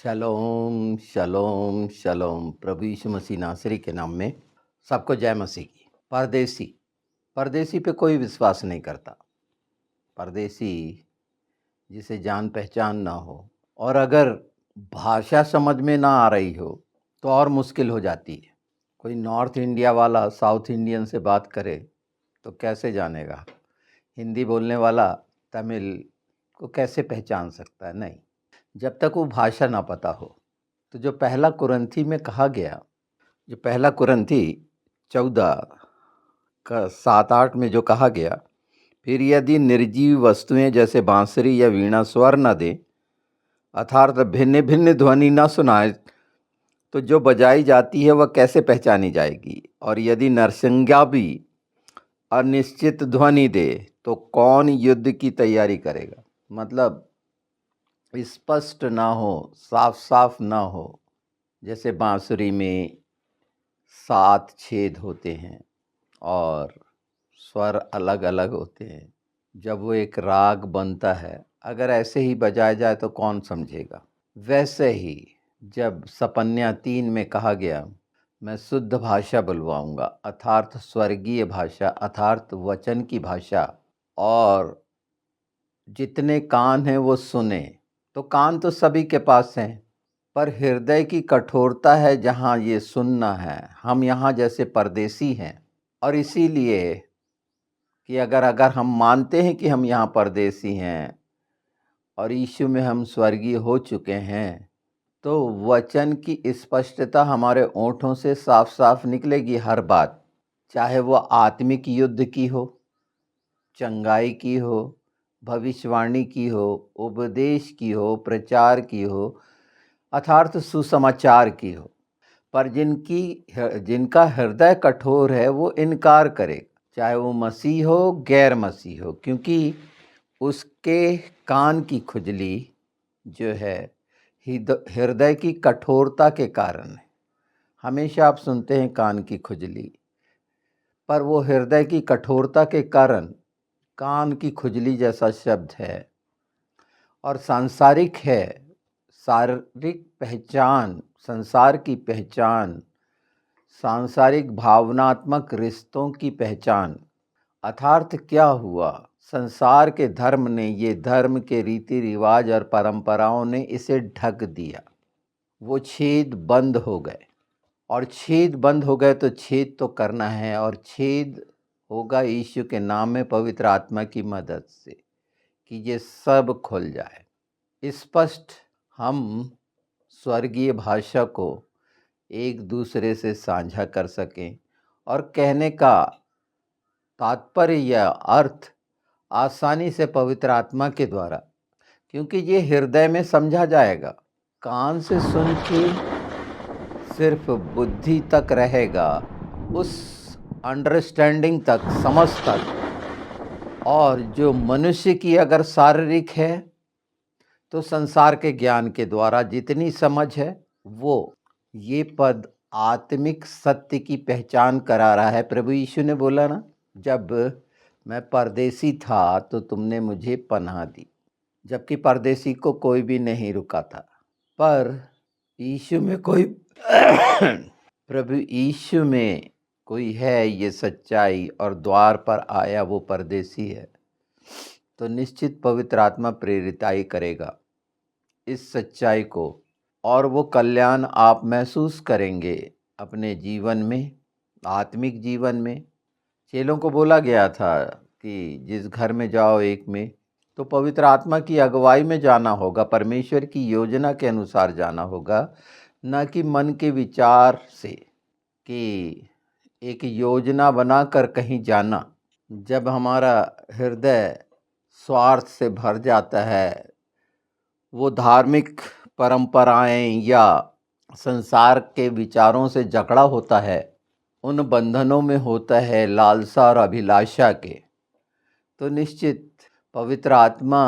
शलोम शलोम शलोम। प्रभु यीशु मसीह नासरी के नाम में सबको जय मसीह की। परदेसी परदेसी पे कोई विश्वास नहीं करता। परदेसी जिसे जान पहचान ना हो और अगर भाषा समझ में ना आ रही हो तो और मुश्किल हो जाती है। कोई नॉर्थ इंडिया वाला साउथ इंडियन से बात करे तो कैसे जानेगा? हिंदी बोलने वाला तमिल को कैसे पहचान सकता है? नहीं, जब तक वो भाषा ना पता हो। तो जो पहला कुरंथी में कहा गया, जो पहला कुरंथी 14 का 7-8 में जो कहा गया, फिर यदि निर्जीव वस्तुएं जैसे बांसुरी या वीणा स्वर न दे अर्थात भिन्न भिन्न ध्वनि न सुनाए तो जो बजाई जाती है वह कैसे पहचानी जाएगी? और यदि नरसिंगा भी अनिश्चित ध्वनि दे तो कौन युद्ध की तैयारी करेगा? मतलब स्पष्ट ना हो, साफ साफ ना हो। जैसे बांसुरी में 7 छेद होते हैं और स्वर अलग अलग होते हैं। जब वो एक राग बनता है, अगर ऐसे ही बजाया जाए तो कौन समझेगा? वैसे ही जब सपन्या 3 में कहा गया, मैं शुद्ध भाषा बुलवाऊंगा, अर्थात स्वर्गीय भाषा, अर्थात वचन की भाषा, और जितने कान हैं वो सुने। तो कान तो सभी के पास हैं, पर हृदय की कठोरता है जहाँ ये सुनना है। हम यहाँ जैसे परदेसी हैं, और इसीलिए कि अगर अगर हम मानते हैं कि हम यहाँ परदेसी हैं और यीशु में हम स्वर्गीय हो चुके हैं, तो वचन की स्पष्टता हमारे ओंठों से साफ साफ निकलेगी हर बात, चाहे वो आत्मिक युद्ध की हो, चंगाई की हो, भविष्यवाणी की हो, उपदेश की हो, प्रचार की हो, अर्थात सुसमाचार की हो। पर जिनका हृदय कठोर है वो इनकार करे, चाहे वो मसीह हो गैर मसीह हो, क्योंकि उसके कान की खुजली जो है हृदय की कठोरता के कारण है। हमेशा आप सुनते हैं कान की खुजली, पर वो हृदय की कठोरता के कारण कान की खुजली जैसा शब्द है और सांसारिक है। शारीरिक पहचान, संसार की पहचान, सांसारिक भावनात्मक रिश्तों की पहचान। अर्थात क्या हुआ? संसार के धर्म ने, ये धर्म के रीति रिवाज और परंपराओं ने इसे ढक दिया। वो छेद बंद हो गए, और छेद बंद हो गए तो छेद तो करना है, और छेद होगा यीशु के नाम में पवित्र आत्मा की मदद से कि ये सब खुल जाए। स्पष्ट हम स्वर्गीय भाषा को एक दूसरे से साझा कर सकें और कहने का तात्पर्य या अर्थ आसानी से पवित्र आत्मा के द्वारा, क्योंकि ये हृदय में समझा जाएगा। कान से सुन के सिर्फ बुद्धि तक रहेगा, उस अंडरस्टैंडिंग तक, समझ तक। और जो मनुष्य की अगर शारीरिक है तो संसार के ज्ञान के द्वारा जितनी समझ है वो, ये पद आत्मिक सत्य की पहचान करा रहा है। प्रभु यीशु ने बोला ना, जब मैं परदेसी था तो तुमने मुझे पनाह दी, जबकि परदेसी को कोई भी नहीं रुका था। पर यीशु में कोई प्रभु यीशु में कोई है ये सच्चाई और द्वार पर आया वो परदेसी है, तो निश्चित पवित्र आत्मा प्रेरिताई करेगा इस सच्चाई को, और वो कल्याण आप महसूस करेंगे अपने जीवन में, आत्मिक जीवन में। चेलों को बोला गया था कि जिस घर में जाओ एक में, तो पवित्र आत्मा की अगुवाई में जाना होगा, परमेश्वर की योजना के अनुसार जाना होगा, न कि मन के विचार से कि एक योजना बनाकर कहीं जाना। जब हमारा हृदय स्वार्थ से भर जाता है, वो धार्मिक परंपराएं या संसार के विचारों से जकड़ा होता है, उन बंधनों में होता है लालसा और अभिलाषा के, तो निश्चित पवित्र आत्मा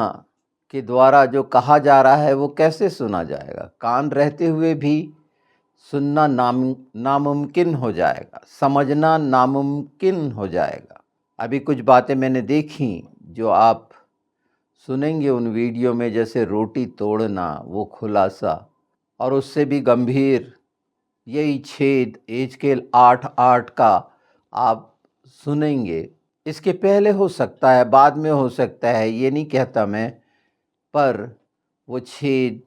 के द्वारा जो कहा जा रहा है वो कैसे सुना जाएगा? कान रहते हुए भी सुनना नामुमकिन हो जाएगा, समझना नामुमकिन हो जाएगा। अभी कुछ बातें मैंने देखी जो आप सुनेंगे उन वीडियो में, जैसे रोटी तोड़ना, वो खुलासा, और उससे भी गंभीर यही छेद एजकेल 8:8 का आप सुनेंगे। इसके पहले हो सकता है, बाद में हो सकता है, ये नहीं कहता मैं, पर वो छेद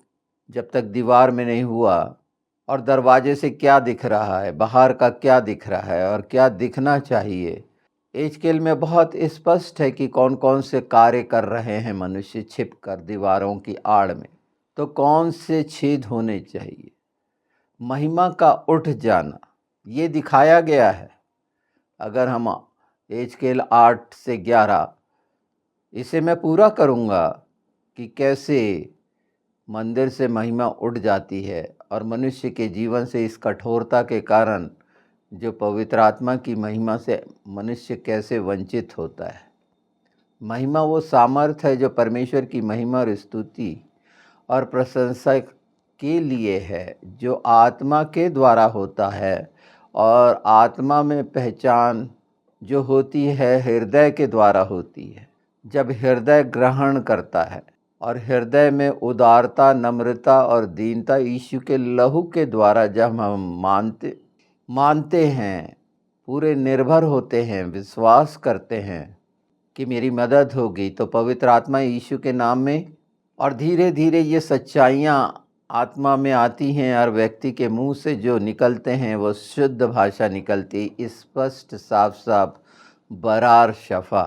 जब तक दीवार में नहीं हुआ और दरवाजे से क्या दिख रहा है, बाहर का क्या दिख रहा है और क्या दिखना चाहिए, एजकेल में बहुत स्पष्ट है कि कौन कौन से कार्य कर रहे हैं मनुष्य छिपकर दीवारों की आड़ में। तो कौन से छेद होने चाहिए? महिमा का उठ जाना ये दिखाया गया है। अगर हम एजकेल 8 से 11 इसे मैं पूरा करूँगा कि कैसे मंदिर से महिमा उठ जाती है और मनुष्य के जीवन से इस कठोरता के कारण जो पवित्र आत्मा की महिमा से मनुष्य कैसे वंचित होता है। महिमा वो सामर्थ है जो परमेश्वर की महिमा और स्तुति और प्रशंसा के लिए है, जो आत्मा के द्वारा होता है, और आत्मा में पहचान जो होती है हृदय के द्वारा होती है। जब हृदय ग्रहण करता है और हृदय में उदारता, नम्रता और दीनता यीशु के लहू के द्वारा जब हम मानते हैं, पूरे निर्भर होते हैं, विश्वास करते हैं कि मेरी मदद होगी, तो पवित्र आत्मा यीशु के नाम में और धीरे धीरे ये सच्चाइयाँ आत्मा में आती हैं और व्यक्ति के मुंह से जो निकलते हैं वो शुद्ध भाषा निकलती, स्पष्ट, साफ साफ, बरार, शफा।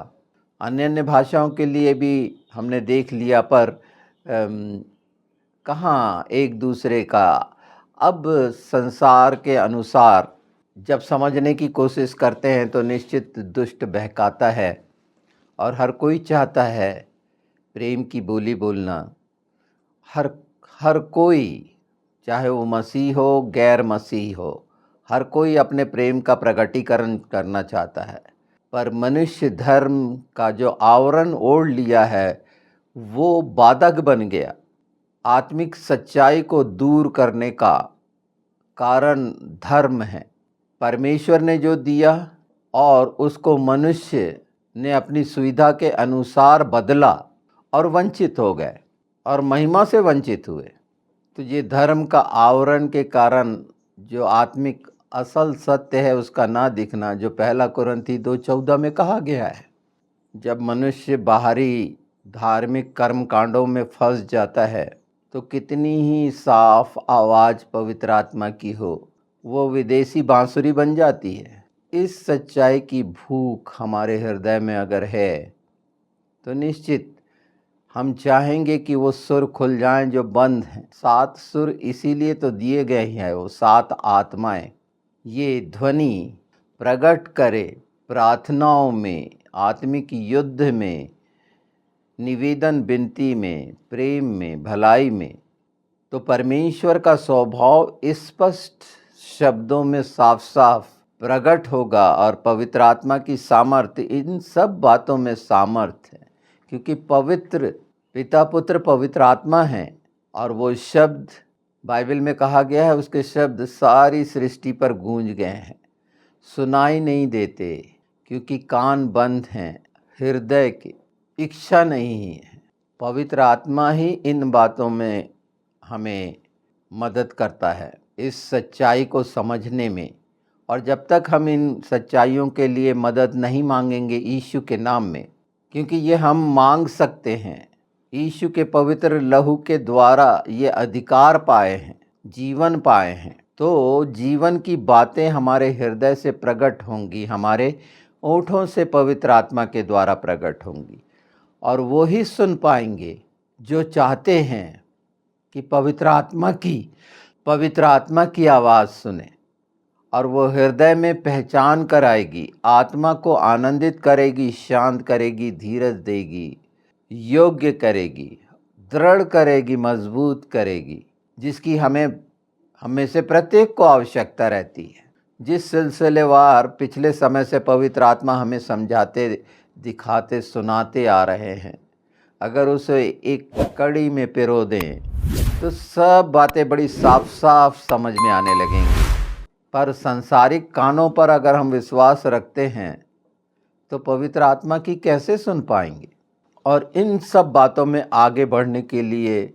अन्य अन्य भाषाओं के लिए भी हमने देख लिया, पर कहाँ एक दूसरे का। अब संसार के अनुसार जब समझने की कोशिश करते हैं तो निश्चित दुष्ट बहकाता है और हर कोई चाहता है प्रेम की बोली बोलना। हर कोई, चाहे वो मसीह हो, गैर मसीह हो, हर कोई अपने प्रेम का प्रकटीकरण करना चाहता है। पर मनुष्य धर्म का जो आवरण ओढ़ लिया है वो बाधक बन गया। आत्मिक सच्चाई को दूर करने का कारण धर्म है। परमेश्वर ने जो दिया और उसको मनुष्य ने अपनी सुविधा के अनुसार बदला और वंचित हो गए और महिमा से वंचित हुए। तो ये धर्म का आवरण के कारण जो आत्मिक असल सत्य है उसका ना दिखना, जो पहला कुरिन्थी 2:14 में कहा गया है। जब मनुष्य बाहरी धार्मिक कर्म कांडों में फंस जाता है तो कितनी ही साफ आवाज़ पवित्र आत्मा की हो, वो विदेशी बांसुरी बन जाती है। इस सच्चाई की भूख हमारे हृदय में अगर है तो निश्चित हम चाहेंगे कि वो सुर खुल जाएं जो बंद हैं। 7 सुर इसीलिए तो दिए गए हैं, वो 7 आत्माएं ये ध्वनि प्रकट करे प्रार्थनाओं में, आत्मिक युद्ध में, निवेदन, विनती में, प्रेम में, भलाई में। तो परमेश्वर का स्वभाव स्पष्ट शब्दों में साफ साफ प्रकट होगा और पवित्र आत्मा की सामर्थ्य इन सब बातों में सामर्थ्य है, क्योंकि पवित्र पिता, पुत्र, पवित्र आत्मा हैं। और वो शब्द बाइबल में कहा गया है, उसके शब्द सारी सृष्टि पर गूंज गए हैं, सुनाई नहीं देते क्योंकि कान बंद हैं, हृदय की इच्छा नहीं है। पवित्र आत्मा ही इन बातों में हमें मदद करता है इस सच्चाई को समझने में। और जब तक हम इन सच्चाइयों के लिए मदद नहीं मांगेंगे यीशु के नाम में, क्योंकि ये हम मांग सकते हैं, यीशु के पवित्र लहू के द्वारा ये अधिकार पाए हैं, जीवन पाए हैं, तो जीवन की बातें हमारे हृदय से प्रकट होंगी, हमारे ओठों से पवित्र आत्मा के द्वारा प्रकट होंगी। और वो ही सुन पाएंगे जो चाहते हैं कि पवित्र आत्मा की आवाज़ सुने। और वो हृदय में पहचान कराएगी, आत्मा को आनंदित करेगी, शांत करेगी, धीरज देगी, योग्य करेगी, दृढ़ करेगी, मजबूत करेगी, जिसकी हमें से प्रत्येक को आवश्यकता रहती है। जिस सिलसिलेवार पिछले समय से पवित्र आत्मा हमें समझाते, दिखाते, सुनाते आ रहे हैं, अगर उसे एक कड़ी में पिरो दें तो सब बातें बड़ी साफ साफ समझ में आने लगेंगी। पर संसारिक कानों पर अगर हम विश्वास रखते हैं तो पवित्र आत्मा की कैसे सुन पाएंगे? और इन सब बातों में आगे बढ़ने के लिए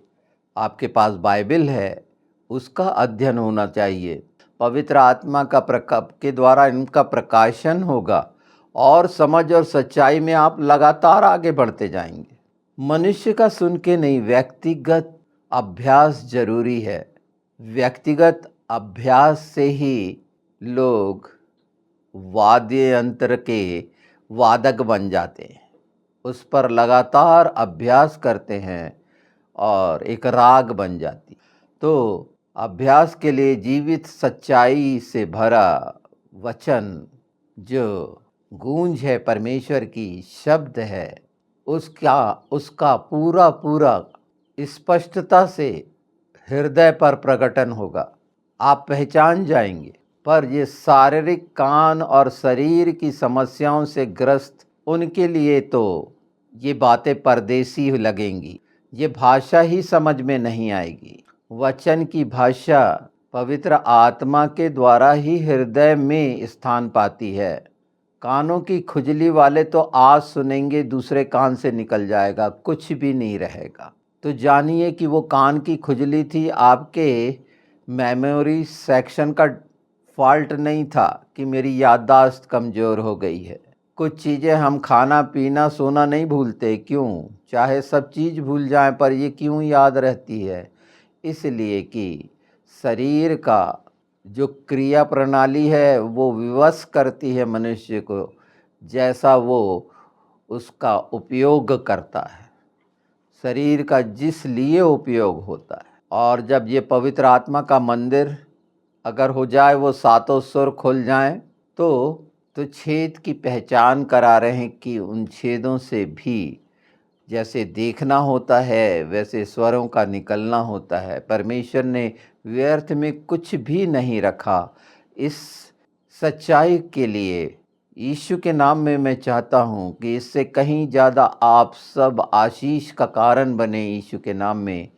आपके पास बाइबल है, उसका अध्ययन होना चाहिए। पवित्र आत्मा का प्रकाश के द्वारा इनका प्रकाशन होगा और समझ और सच्चाई में आप लगातार आगे बढ़ते जाएंगे। मनुष्य का सुन के नहीं, व्यक्तिगत अभ्यास जरूरी है। व्यक्तिगत अभ्यास से ही लोग वाद्य यंत्र के वादक बन जाते हैं। उस पर लगातार अभ्यास करते हैं और एक राग बन जाती। तो अभ्यास के लिए जीवित सच्चाई से भरा वचन, जो गूंज है परमेश्वर की, शब्द है, उसका पूरा पूरा स्पष्टता से हृदय पर प्रकटन होगा। आप पहचान जाएंगे। पर ये शारीरिक कान और शरीर की समस्याओं से ग्रस्त उनके लिए तो ये बातें परदेसी लगेंगी। ये भाषा ही समझ में नहीं आएगी। वचन की भाषा पवित्र आत्मा के द्वारा ही हृदय में स्थान पाती है। कानों की खुजली वाले तो आज सुनेंगे, दूसरे कान से निकल जाएगा, कुछ भी नहीं रहेगा। तो जानिए कि वो कान की खुजली थी, आपके मेमोरी सेक्शन का फॉल्ट नहीं था कि मेरी याददाश्त कमज़ोर हो गई है। कुछ चीज़ें हम खाना पीना सोना नहीं भूलते, क्यों? चाहे सब चीज़ भूल जाएं, पर ये क्यों याद रहती है? इसलिए कि शरीर का जो क्रिया प्रणाली है वो विवश करती है मनुष्य को, जैसा वो उसका उपयोग करता है। शरीर का जिस लिए उपयोग होता है। और जब ये पवित्र आत्मा का मंदिर अगर हो जाए, वो सातों सुर खुल जाएं, तो छेद की पहचान करा रहे हैं कि उन छेदों से भी जैसे देखना होता है वैसे स्वरों का निकलना होता है। परमेश्वर ने व्यर्थ में कुछ भी नहीं रखा। इस सच्चाई के लिए यीशु के नाम में मैं चाहता हूँ कि इससे कहीं ज़्यादा आप सब आशीष का कारण बने यीशु के नाम में,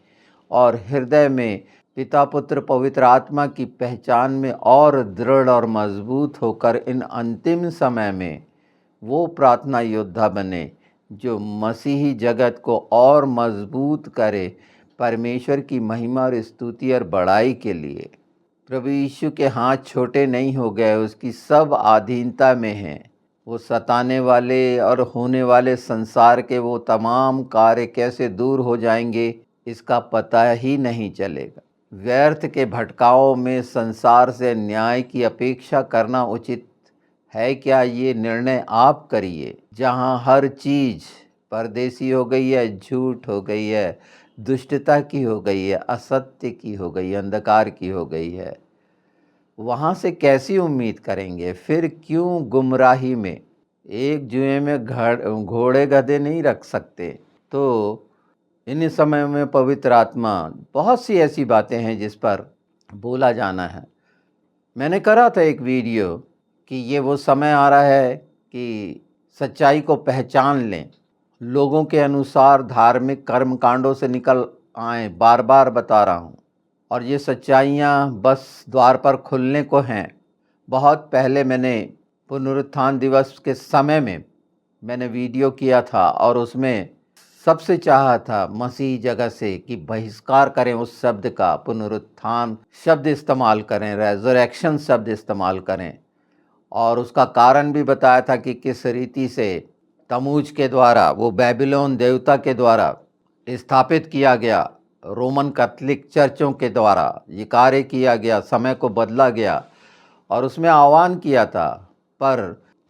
और हृदय में पिता पुत्र पवित्र आत्मा की पहचान में और दृढ़ और मजबूत होकर इन अंतिम समय में वो प्रार्थना योद्धा बने जो मसीही जगत को और मजबूत करे परमेश्वर की महिमा और स्तुति और बड़ाई के लिए। प्रभु यीशु के हाथ छोटे नहीं हो गए, उसकी सब अधीनता में हैं। वो सताने वाले और होने वाले संसार के वो तमाम कार्य कैसे दूर हो जाएंगे, इसका पता ही नहीं चलेगा। व्यर्थ के भटकाओं में संसार से न्याय की अपेक्षा करना उचित है क्या? ये निर्णय आप करिए। जहाँ हर चीज़ परदेसी हो गई है, झूठ हो गई है, दुष्टता की हो गई है, असत्य की हो गई है, अंधकार की हो गई है, वहाँ से कैसी उम्मीद करेंगे? फिर क्यों गुमराही में? एक जुए में घोड़े गधे नहीं रख सकते। तो इन समय में पवित्र आत्मा, बहुत सी ऐसी बातें हैं जिस पर बोला जाना है। मैंने करा था एक वीडियो कि ये वो समय आ रहा है कि सच्चाई को पहचान लें, लोगों के अनुसार धार्मिक कर्म कांडों से निकल आएँ। बार बार बता रहा हूँ, और ये सच्चाइयाँ बस द्वार पर खुलने को हैं। बहुत पहले मैंने पुनरुत्थान दिवस के समय में मैंने वीडियो किया था, और उसमें सबसे चाहा था मसीह जगत से कि बहिष्कार करें उस शब्द का, पुनरुत्थान शब्द इस्तेमाल करें, रेजरेक्शन शब्द इस्तेमाल करें। और उसका कारण भी बताया था कि किस रीति से तमूज के द्वारा, वो बेबीलोन देवता के द्वारा स्थापित किया गया, रोमन कैथोलिक चर्चों के द्वारा ये कार्य किया गया, समय को बदला गया, और उसमें आह्वान किया था। पर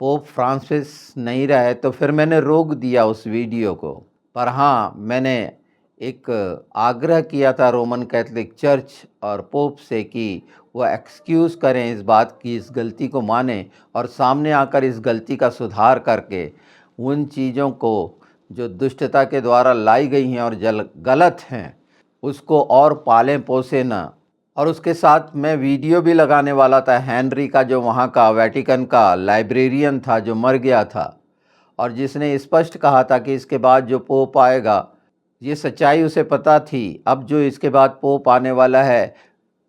पोप फ्रांसिस नहीं रहे तो फिर मैंने रोक दिया उस वीडियो को। पर हाँ, मैंने एक आग्रह किया था रोमन कैथोलिक चर्च और पोप से कि वो एक्सक्यूज़ करें इस बात की, इस गलती को मानें और सामने आकर इस गलती का सुधार करके उन चीज़ों को जो दुष्टता के द्वारा लाई गई हैं और गलत हैं, उसको और पालें पोसें ना। और उसके साथ मैं वीडियो भी लगाने वाला था हेनरी का, जो वहाँ का वेटिकन का लाइब्रेरियन था, जो मर गया था, और जिसने स्पष्ट कहा था कि इसके बाद जो पोप आएगा, ये सच्चाई उसे पता थी। अब जो इसके बाद पोप आने वाला है,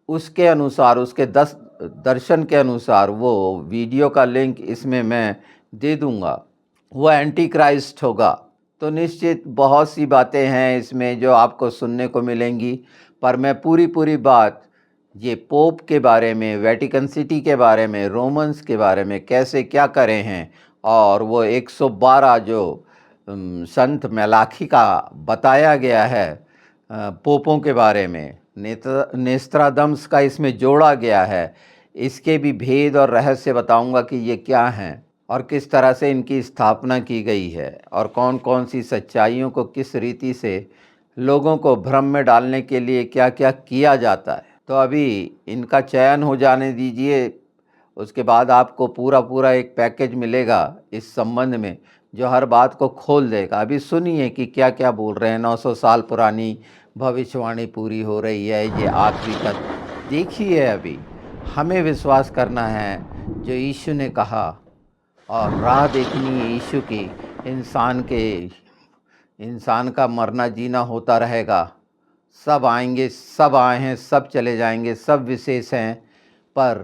उसके अनुसार, उसके 10 दर्शन के अनुसार, वो वीडियो का लिंक इसमें मैं दे दूंगा, वो एंटी क्राइस्ट होगा। तो निश्चित बहुत सी बातें हैं इसमें जो आपको सुनने को मिलेंगी, पर मैं पूरी बात ये पोप के बारे में, वेटिकन सिटी के बारे में, रोमन्स के बारे में कैसे क्या करे हैं, और वो 112 जो संत मेलाखी का बताया गया है पोपों के बारे में, नेस्त्रादम्स का इसमें जोड़ा गया है, इसके भी भेद और रहस्य बताऊंगा कि ये क्या हैं और किस तरह से इनकी स्थापना की गई है और कौन कौन सी सच्चाइयों को किस रीति से लोगों को भ्रम में डालने के लिए क्या क्या किया जाता है। तो अभी इनका चयन हो जाने दीजिए, उसके बाद आपको पूरा पूरा एक पैकेज मिलेगा इस संबंध में जो हर बात को खोल देगा। अभी सुनिए कि क्या क्या बोल रहे हैं। 900 साल पुरानी भविष्यवाणी पूरी हो रही है, ये आखिरी तक देखिए। अभी हमें विश्वास करना है जो यीशु ने कहा, और राह देखनी है यीशु की। इंसान का मरना जीना होता रहेगा, सब आएंगे, सब आए हैं, सब चले जाएंगे, सब विशेष हैं, पर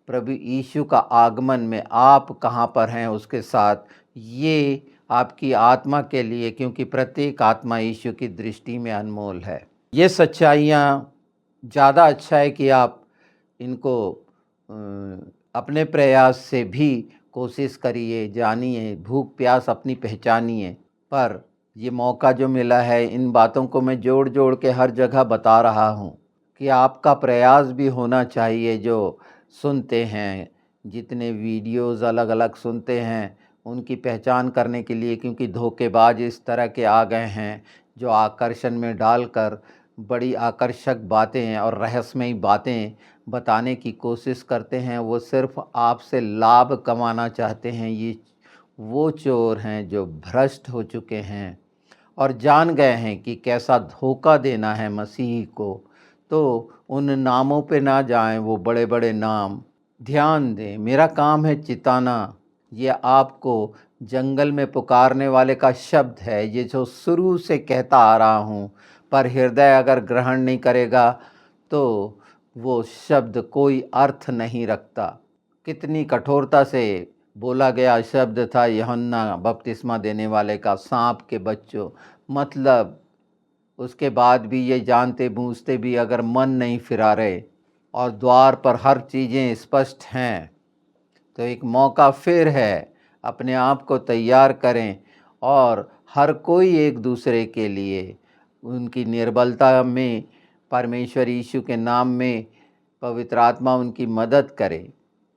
प्रभु यीशु का आगमन में आप कहाँ पर हैं उसके साथ, ये आपकी आत्मा के लिए, क्योंकि प्रत्येक आत्मा यीशु की दृष्टि में अनमोल है। ये सच्चाइयाँ ज़्यादा अच्छा है कि आप इनको अपने प्रयास से भी कोशिश करिए, जानिए, भूख प्यास अपनी पहचानिए। पर ये मौका जो मिला है, इन बातों को मैं जोड़ जोड़ के हर जगह बता रहा हूँ कि आपका प्रयास भी होना चाहिए। जो सुनते हैं, जितने वीडियोज़ अलग अलग सुनते हैं, उनकी पहचान करने के लिए, क्योंकि धोखेबाज इस तरह के आ गए हैं जो आकर्षण में डालकर बड़ी आकर्षक बातें और रहस्यमयी बातें बताने की कोशिश करते हैं। वो सिर्फ आपसे लाभ कमाना चाहते हैं। ये वो चोर हैं जो भ्रष्ट हो चुके हैं और जान गए हैं कि कैसा धोखा देना है मसीह को। तो उन नामों पे ना जाएं, वो बड़े बड़े नाम। ध्यान दें, मेरा काम है चिताना। ये आपको जंगल में पुकारने वाले का शब्द है, ये जो शुरू से कहता आ रहा हूँ। पर हृदय अगर ग्रहण नहीं करेगा तो वो शब्द कोई अर्थ नहीं रखता। कितनी कठोरता से बोला गया शब्द था यूहन्ना बपतिस्मा देने वाले का, सांप के बच्चों। मतलब उसके बाद भी ये जानते बूझते भी अगर मन नहीं फिरा रहे और द्वार पर हर चीज़ें स्पष्ट हैं, तो एक मौका फिर है। अपने आप को तैयार करें और हर कोई एक दूसरे के लिए उनकी निर्बलता में परमेश्वर यीशु के नाम में पवित्र आत्मा उनकी मदद करे।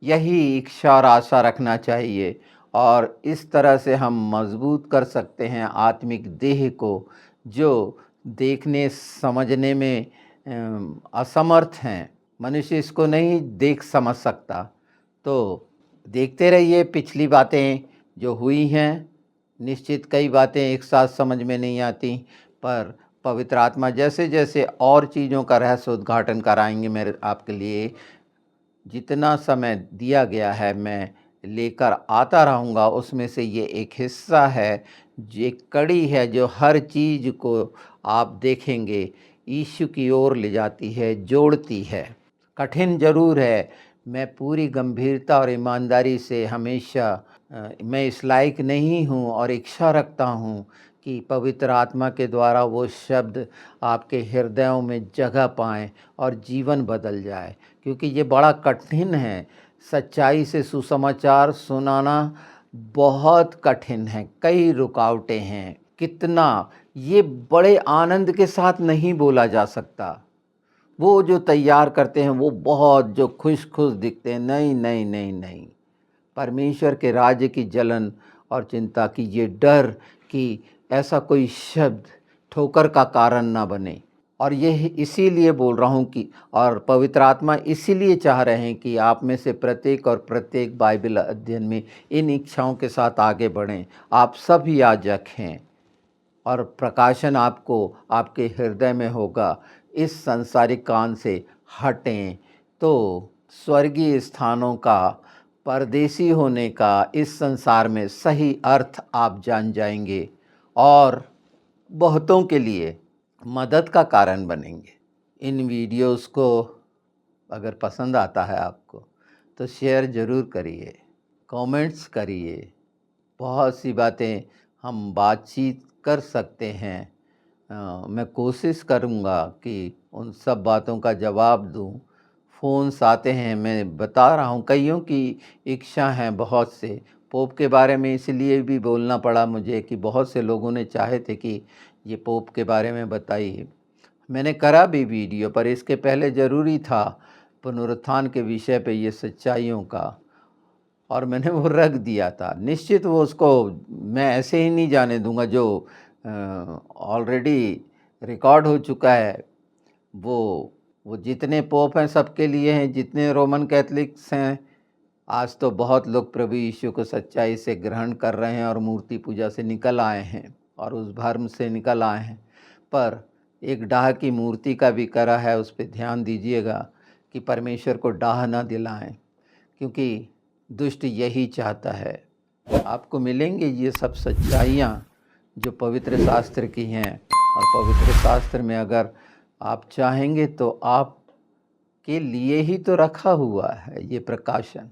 यही इच्छा और आशा रखना चाहिए, और इस तरह से हम मजबूत कर सकते हैं आत्मिक देह को, जो देखने समझने में असमर्थ हैं। मनुष्य इसको नहीं देख समझ सकता। तो देखते रहिए पिछली बातें जो हुई हैं। निश्चित कई बातें एक साथ समझ में नहीं आती, पर पवित्र आत्मा जैसे जैसे और चीज़ों का रहस्य उद्घाटन कराएंगे मेरे आपके लिए, जितना समय दिया गया है मैं लेकर आता रहूँगा। उसमें से ये एक हिस्सा है, ये कड़ी है जो हर चीज़ को आप देखेंगे यीशु की ओर ले जाती है, जोड़ती है। कठिन ज़रूर है। मैं पूरी गंभीरता और ईमानदारी से हमेशा मैं इस लायक नहीं हूँ और इच्छा रखता हूँ कि पवित्र आत्मा के द्वारा वो शब्द आपके हृदयों में जगह पाएँ और जीवन बदल जाए, क्योंकि ये बड़ा कठिन है। सच्चाई से सुसमाचार सुनाना बहुत कठिन है, कई रुकावटें हैं। कितना ये बड़े आनंद के साथ नहीं बोला जा सकता। वो जो तैयार करते हैं वो बहुत जो खुश खुश दिखते हैं, नहीं नहीं नहीं नहीं। परमेश्वर के राज्य की जलन और चिंता की, ये डर कि ऐसा कोई शब्द ठोकर का कारण ना बने। और यह इसीलिए बोल रहा हूँ कि, और पवित्र आत्मा इसीलिए चाह रहे हैं कि आप में से प्रत्येक और प्रत्येक बाइबल अध्ययन में इन इच्छाओं के साथ आगे बढ़ें। आप सब याजक हैं और प्रकाशन आपको आपके हृदय में होगा। इस संसारिक कान से हटें तो स्वर्गीय स्थानों का, परदेसी होने का इस संसार में सही अर्थ आप जान जाएंगे और बहुतों के लिए मदद का कारण बनेंगे। इन वीडियोस को अगर पसंद आता है आपको तो शेयर ज़रूर करिए, कमेंट्स करिए। बहुत सी बातें हम बातचीत कर सकते हैं। मैं कोशिश करूँगा कि उन सब बातों का जवाब दूँ। फ़ोन्स आते हैं, मैं बता रहा हूँ कइयों की इच्छा है बहुत से। पोप के बारे में इसलिए भी बोलना पड़ा मुझे कि बहुत से लोगों ने चाहे थे कि ये पोप के बारे में बताइए। मैंने करा भी वीडियो, पर इसके पहले ज़रूरी था पुनरुत्थान के विषय पे ये सच्चाइयों का, और मैंने वो रख दिया था। निश्चित वो उसको मैं ऐसे ही नहीं जाने दूँगा जो ऑलरेडी रिकॉर्ड हो चुका है। वो जितने पोप हैं सबके लिए हैं, जितने रोमन कैथलिक्स हैं, आज तो बहुत लोग प्रभु यीशु को सच्चाई से ग्रहण कर रहे हैं और मूर्ति पूजा से निकल आए हैं और उस भर्म से निकल आए हैं। पर एक डाह की मूर्ति का भी करा है, उस पे ध्यान दीजिएगा कि परमेश्वर को डाह ना दिलाएं, क्योंकि दुष्ट यही चाहता है। आपको मिलेंगे ये सब सच्चाइयाँ जो पवित्र शास्त्र की हैं, और पवित्र शास्त्र में अगर आप चाहेंगे तो आपके लिए ही तो रखा हुआ है ये प्रकाशन।